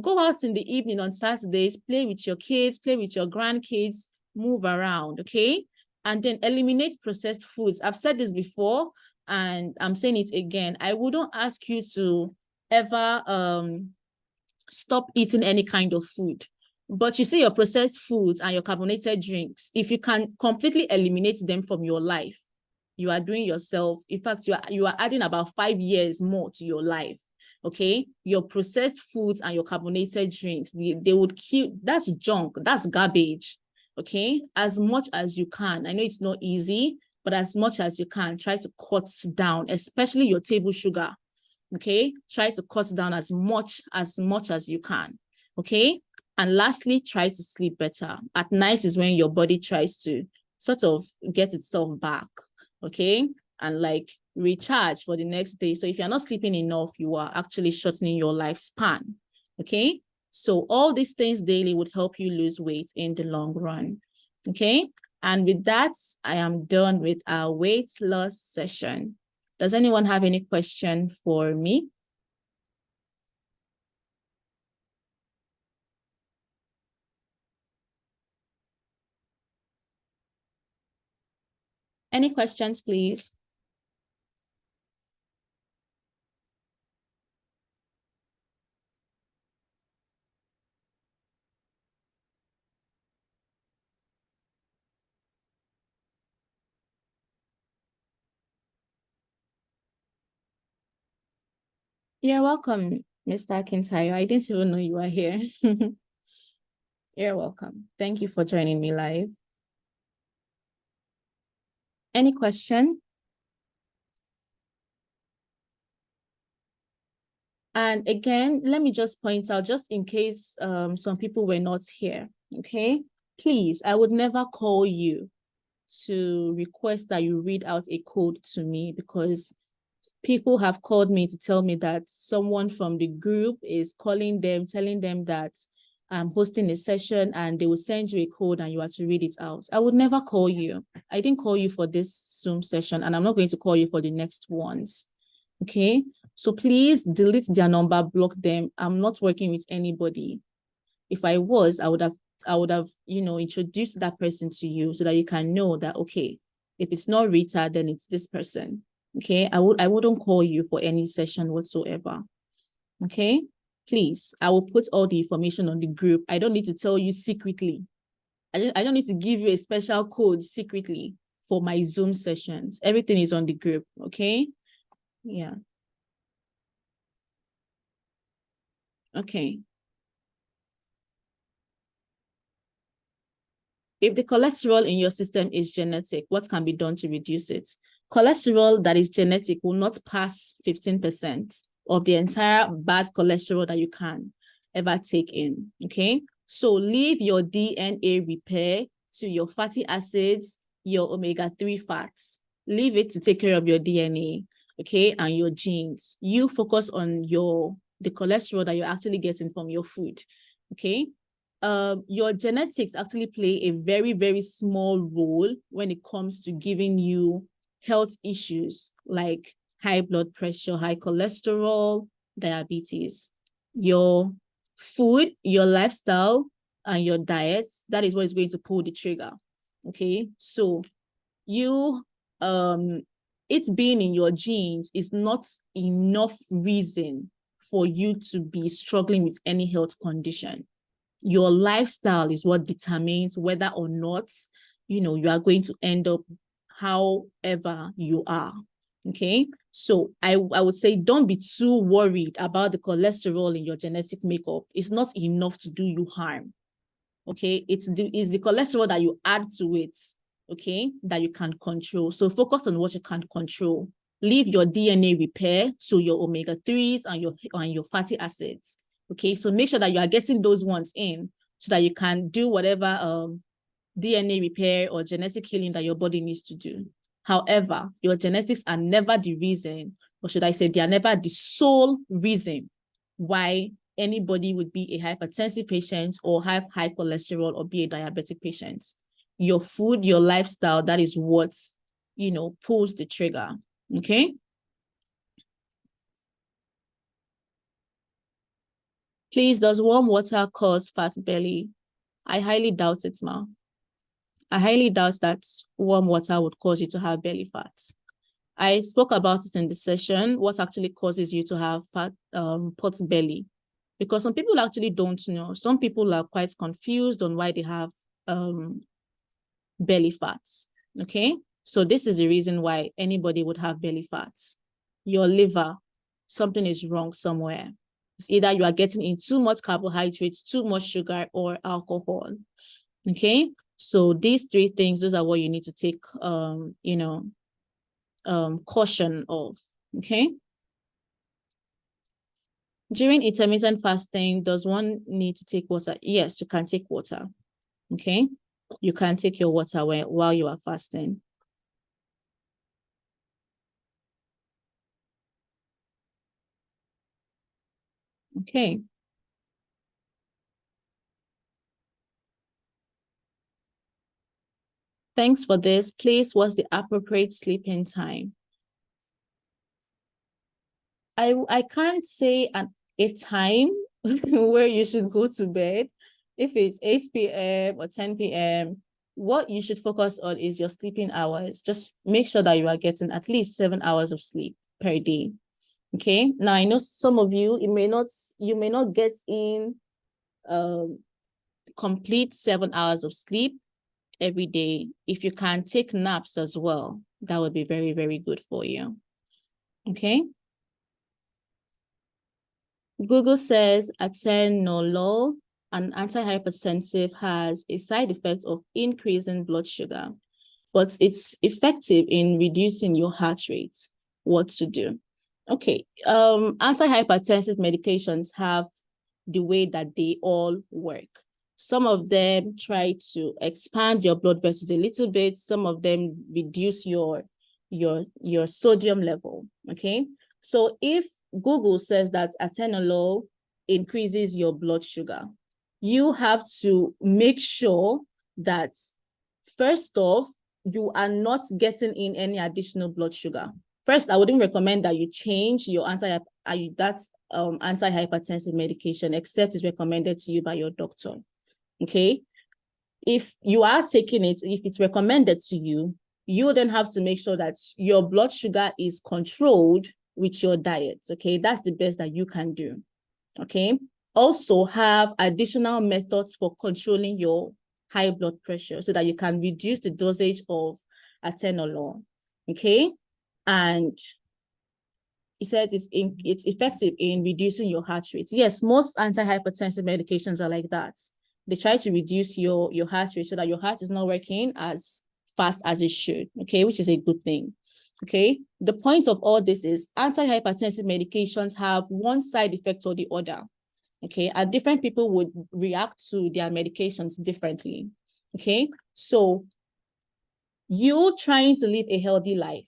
go out in the evening on Saturdays, play with your kids, play with your grandkids, move around, okay? And then eliminate processed foods. I've said this before, and I'm saying it again. I wouldn't ask you to ever stop eating any kind of food. But you see your processed foods and your carbonated drinks, if you can completely eliminate them from your life, you are doing yourself. In fact, you are adding about 5 years more to your life. Okay, your processed foods and your carbonated drinks, they would kill. That's junk. That's garbage. Okay, as much as you can. I know it's not easy, but as much as you can, try to cut down, especially your table sugar. Okay, try to cut down as much as you can. Okay, and lastly, try to sleep better. At night is when your body tries to sort of get itself back, okay, and like recharge for the next day. So if you're not sleeping enough, you are actually shortening your lifespan, okay? So all these things daily would help you lose weight in the long run, okay? And with that, I am done with our weight loss session. Does anyone have any question for me? Any questions, please? You're welcome, Mr. Akintayo. I didn't even know you were here. You're welcome. Thank you for joining me live. Any question? And again, let me just point out, just in case some people were not here, okay? Please, I would never call you to request that you read out a code to me because people have called me to tell me that someone from the group is calling them, telling them that I'm hosting a session and they will send you a code and you have to read it out. I would never call you. I didn't call you for this Zoom session, and I'm not going to call you for the next ones. Okay, so please delete their number, block them. I'm not working with anybody. If I was, I would have, introduced that person to you so that you can know that, okay, if it's not Rita, then it's this person. Okay, I wouldn't call you for any session whatsoever. Okay, please, I will put all the information on the group. I don't need to tell you secretly. I don't need to give you a special code secretly for my Zoom sessions. Everything is on the group. Okay. Yeah. Okay. If the cholesterol in your system is genetic, what can be done to reduce it? Cholesterol that is genetic will not pass 15% of the entire bad cholesterol that you can ever take in. Okay. So leave your DNA repair to your fatty acids, your omega-3 fats. Leave it to take care of your DNA, okay, and your genes. You focus on the cholesterol that you're actually getting from your food, okay? Your genetics actually play a very, very small role when it comes to giving you health issues like high blood pressure, high cholesterol, diabetes. Your food, your lifestyle, and your diets, that is what is going to pull the trigger. Okay, so it being in your genes is not enough reason for you to be struggling with any health condition. Your lifestyle is what determines whether or not, you are going to end up however you are. Okay, so I would say don't be too worried about the cholesterol in your genetic makeup. It's not enough to do you harm. Okay, it's the cholesterol that you add to it, okay, that you can control. So focus on what you can control. Leave your DNA repair to your omega-3s and your fatty acids. Okay, so make sure that you are getting those ones in so that you can do whatever DNA repair or genetic healing that your body needs to do. However, your genetics are never the reason, or should I say, they are never the sole reason why anybody would be a hypertensive patient or have high cholesterol or be a diabetic patient. Your food, your lifestyle, that is what, pulls the trigger. Okay. Please, does warm water cause fat belly? I highly doubt it, ma. I highly doubt that warm water would cause you to have belly fat. I spoke about it in the session, what actually causes you to have fat, pot belly, because some people actually don't know. Some people are quite confused on why they have belly fats. Okay, so this is the reason why anybody would have belly fats. Your liver, something is wrong somewhere. It's either you are getting in too much carbohydrates, too much sugar, or alcohol. Okay, so these three things, those are what you need to take caution of. Okay. During intermittent fasting, does one need to take water? Yes, you can take water. Okay, you can take your water while you are fasting. Okay. Thanks for this. Please, what's the appropriate sleeping time? I can't say a time where you should go to bed. If it's 8 p.m. or 10 p.m., what you should focus on is your sleeping hours. Just make sure that you are getting at least 7 hours of sleep per day. Okay. Now I know some of you, you may not get in complete 7 hours of sleep every day. If you can take naps as well, that would be very, very good for you. Okay. Google says atenolol, an antihypertensive, has a side effect of increasing blood sugar, but it's effective in reducing your heart rate. What to do? Okay, antihypertensive medications have the way that they all work. Some of them try to expand your blood vessels a little bit. Some of them reduce your your sodium level. Okay, so if Google says that atenolol increases your blood sugar, you have to make sure that first off, you are not getting in any additional blood sugar. First, I wouldn't recommend that you change your antihypertensive medication, except it's recommended to you by your doctor. Okay. If you are taking it, if it's recommended to you, you then have to make sure that your blood sugar is controlled with your diet. Okay. That's the best that you can do. Okay. Also have additional methods for controlling your high blood pressure so that you can reduce the dosage of atenolol. Okay. And he says it's effective in reducing your heart rate. Yes, most antihypertensive medications are like that. They try to reduce your heart rate so that your heart is not working as fast as it should, okay, which is a good thing. Okay, the point of all this is antihypertensive medications have one side effect or the other. Okay, and different people would react to their medications differently. Okay, so you trying to live a healthy life,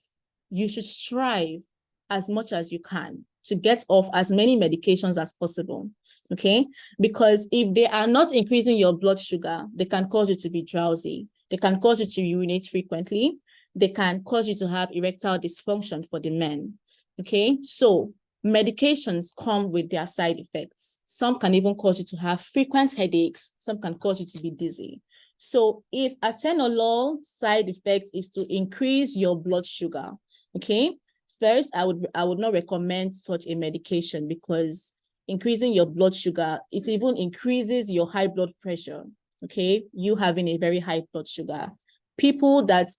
you should strive as much as you can to get off as many medications as possible. Okay, because if they are not increasing your blood sugar, they can cause you to be drowsy, they can cause you to urinate frequently, they can cause you to have erectile dysfunction for the men. Okay, so medications come with their side effects. Some can even cause you to have frequent headaches, some can cause you to be dizzy. So if atenolol side effect is to increase your blood sugar, okay, first I would not recommend such a medication, because increasing your blood sugar, it even increases your high blood pressure. Okay, you having a very high blood sugar. People that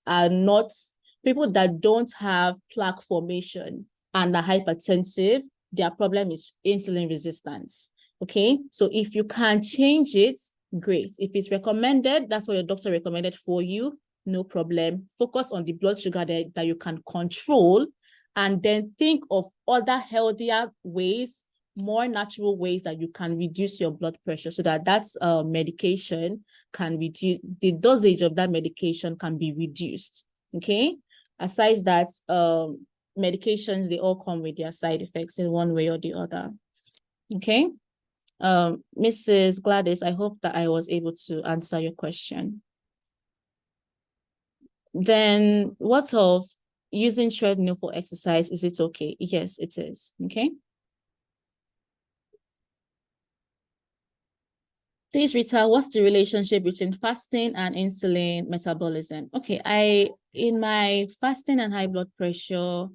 don't have plaque formation and are hypertensive, their problem is insulin resistance. Okay, so if you can change it, great. If it's recommended, that's what your doctor recommended for you, no problem. Focus on the blood sugar that you can control, and then think of other healthier ways, more natural ways that you can reduce your blood pressure, so that medication can reduce, the dosage of that medication can be reduced. Okay, aside that, medications, they all come with their side effects in one way or the other. Okay. Mrs. Gladys, I hope that I was able to answer your question. Then what of using treadmill for exercise? Is it okay? Yes, it is. Okay. Please, Rita, what's the relationship between fasting and insulin metabolism? Okay, in my fasting and high blood pressure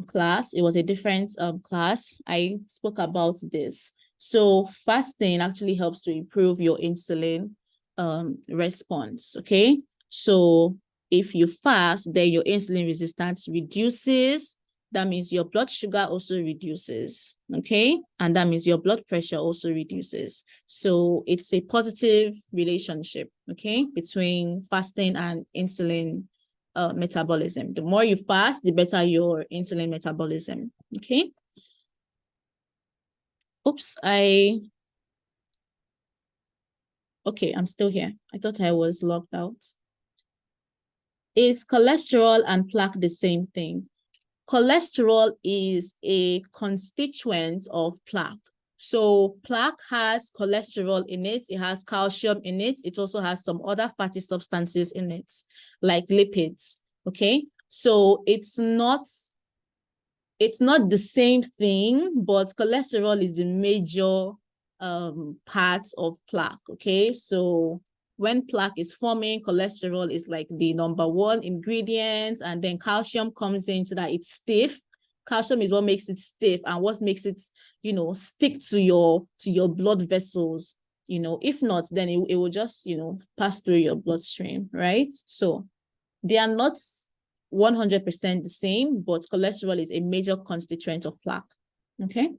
class, it was a different class, I spoke about this. So fasting actually helps to improve your insulin response. Okay, so if you fast, then your insulin resistance reduces. That means your blood sugar also reduces. Okay, and that means your blood pressure also reduces. So it's a positive relationship, okay, between fasting and insulin metabolism. The more you fast, the better your insulin metabolism. Okay. Oops, okay, I'm still here. I thought I was logged out. Is cholesterol and plaque the same thing? Cholesterol is a constituent of plaque. So plaque has cholesterol in it, it has calcium in it, it also has some other fatty substances in it, like lipids. Okay, so it's not the same thing, but cholesterol is the major part of plaque. Okay, so when plaque is forming, cholesterol is like the number one ingredient, and then calcium comes in so that it's stiff. Calcium is what makes it stiff and what makes it, stick to your blood vessels. If not, then it will just, pass through your bloodstream, right? So they are not 100% the same, but cholesterol is a major constituent of plaque. Okay.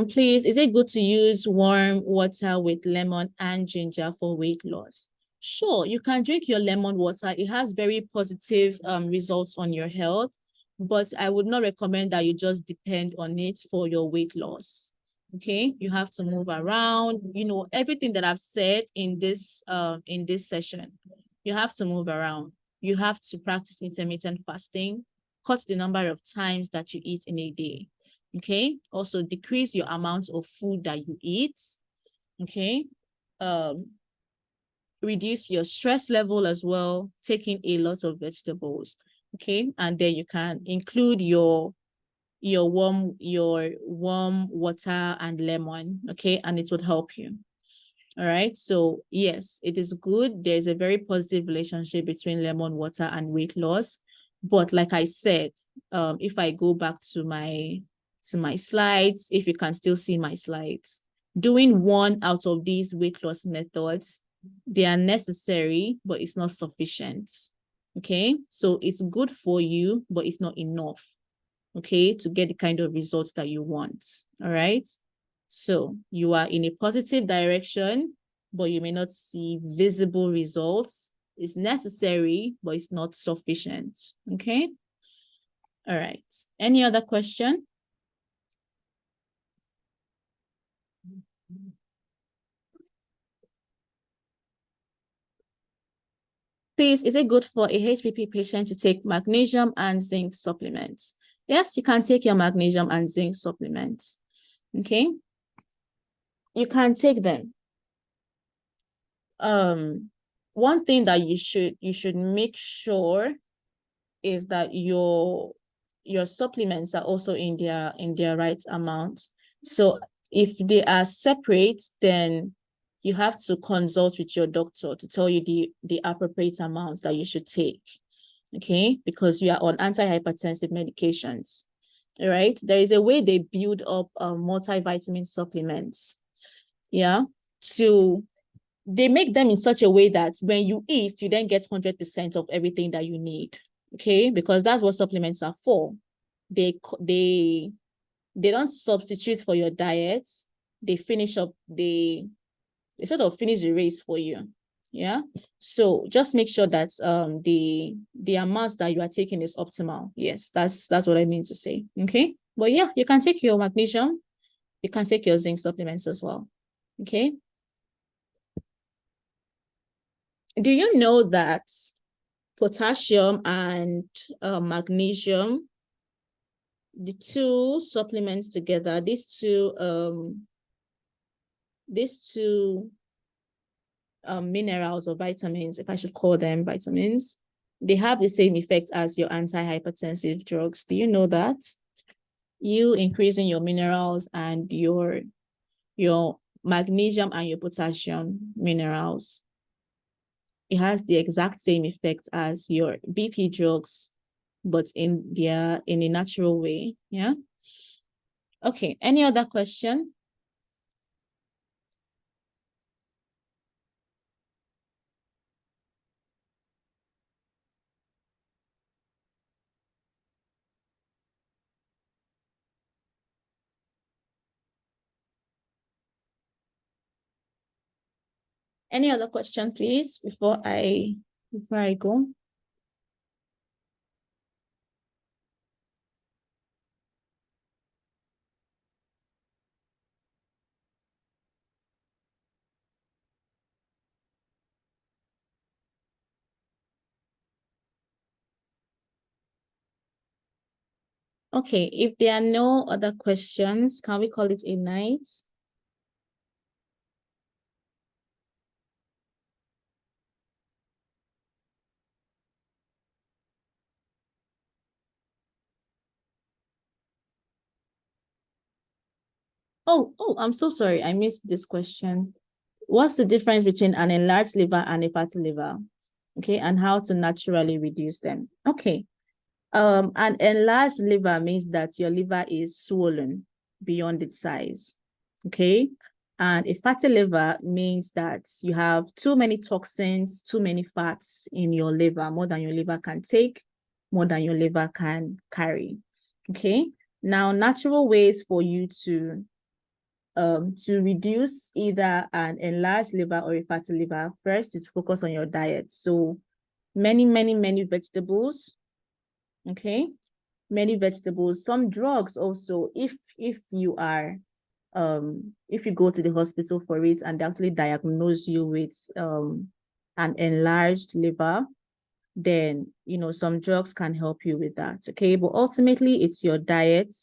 Please, is it good to use warm water with lemon and ginger for weight loss? Sure, you can drink your lemon water. It has very positive results on your health, but I would not recommend that you just depend on it for your weight loss. Okay, you have to move around. Everything that I've said in this session, you have to move around. you have to practice intermittent fasting, cut the number of times that you eat in a day. Okay. Also decrease your amount of food that you eat. Okay. Reduce your stress level as well, taking a lot of vegetables. Okay. And then you can include your warm water and lemon. Okay. And it would help you. All right. So yes, it is good. There's a very positive relationship between lemon water and weight loss. But like I said, if I go back to my slides, if you can still see my slides, doing one out of these weight loss methods, they are necessary, but it's not sufficient. Okay. So it's good for you, but it's not enough. Okay. To get the kind of results that you want. All right. So you are in a positive direction, but you may not see visible results. It's necessary, but it's not sufficient. Okay. All right. Any other question? Please, is it good for a HPP patient to take magnesium and zinc supplements? Yes, you can take your magnesium and zinc supplements. Okay. You can take them. One thing that you should make sure is that your supplements are also in their right amount. So if they are separate, then you have to consult with your doctor to tell you the appropriate amount that you should take. Okay, because you are on antihypertensive medications. All right. There is a way they build up multivitamin supplements. Yeah. They make them in such a way that when you eat, you then get 100% of everything that you need. Okay, because that's what supplements are for. They don't substitute for your diet. They finish up, they sort of finish the race for you. Yeah. So just make sure that the amount that you are taking is optimal. Yes, that's what I mean to say. Okay. But yeah, you can take your magnesium, you can take your zinc supplements as well. Okay. Do you know that potassium and magnesium, the two supplements together, these two minerals or vitamins, if I should call them vitamins, they have the same effect as your antihypertensive drugs. Do you know that? You increasing your minerals and your magnesium and your potassium minerals, it has the exact same effect as your BP drugs, but in a natural way. Yeah. Okay. Any other question? Any other question, please, before I go? Okay, if there are no other questions, can we call it a night? Oh, I'm so sorry. I missed this question. What's the difference between an enlarged liver and a fatty liver? Okay, and how to naturally reduce them. Okay. An enlarged liver means that your liver is swollen beyond its size. Okay. And a fatty liver means that you have too many toxins, too many fats in your liver, more than your liver can take, more than your liver can carry. Okay. Now, natural ways for you to reduce either an enlarged liver or a fatty liver, first is focus on your diet. So many vegetables. Okay. Many vegetables, some drugs also, if you are if you go to the hospital for it and they actually diagnose you with an enlarged liver, then, some drugs can help you with that, okay? But ultimately, it's your diet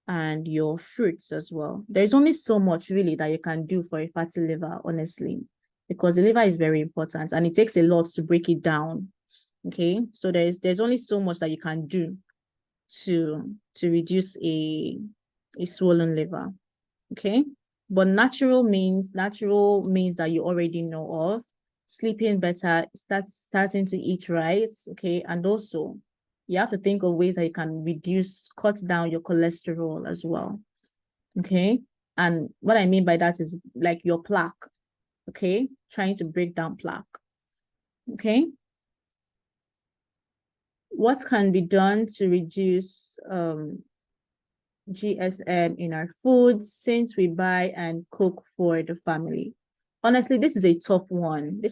and your fruits as well. There's only so much really that you can do for a fatty liver, honestly, because the liver is very important and it takes a lot to break it down, okay? So there's only so much that you can do to reduce a swollen liver, okay? But natural means that you already know of. Sleeping better, starting to eat right, okay? And also, you have to think of ways that you can cut down your cholesterol as well, okay? And what I mean by that is like your plaque, okay? Trying to break down plaque, okay? What can be done to reduce GSM in our foods since we buy and cook for the family? Honestly, this is a tough one.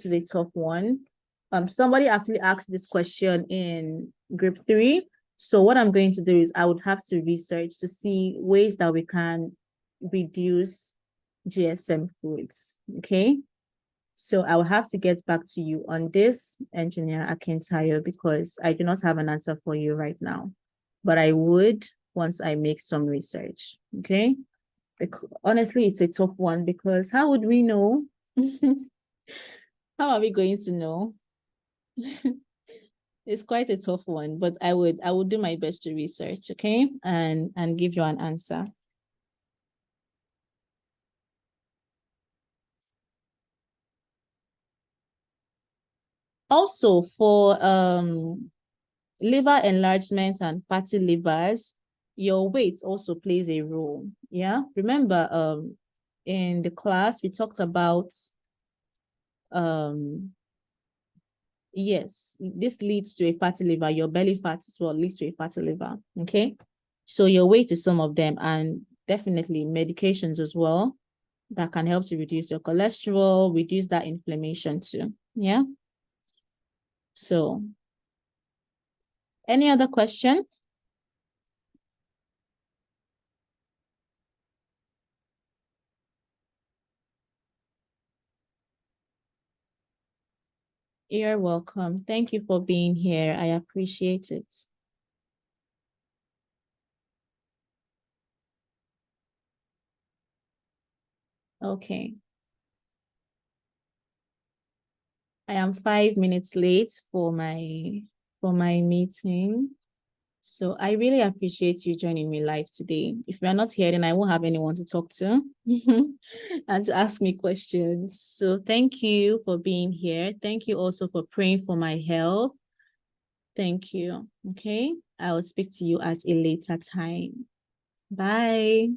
Somebody actually asked this question in group 3. So what I'm going to do is I would have to research to see ways that we can reduce GSM foods. Okay. So I will have to get back to you on this, Engineer Akintayo, because I do not have an answer for you right now. But I would once I make some research. Okay. Honestly, it's a tough one because how would we know? How are we going to know? It's quite a tough one, but I would do my best to research, okay? And give you an answer. Also for liver enlargement and fatty livers, your weight also plays a role. Yeah. Remember, in the class we talked about yes, this leads to a fatty liver. Your belly fat as well leads to a fatty liver. Okay. So your weight is some of them, and definitely medications as well that can help to reduce your cholesterol, reduce that inflammation too. Yeah. So any other question? You're welcome. Thank you for being here. I appreciate it. Okay. I am 5 minutes late for my meeting. So I really appreciate you joining me live today. If you're not here, then I won't have anyone to talk to and to ask me questions. So thank you for being here. Thank you also for praying for my health. Thank you. Okay. I will speak to you at a later time. Bye.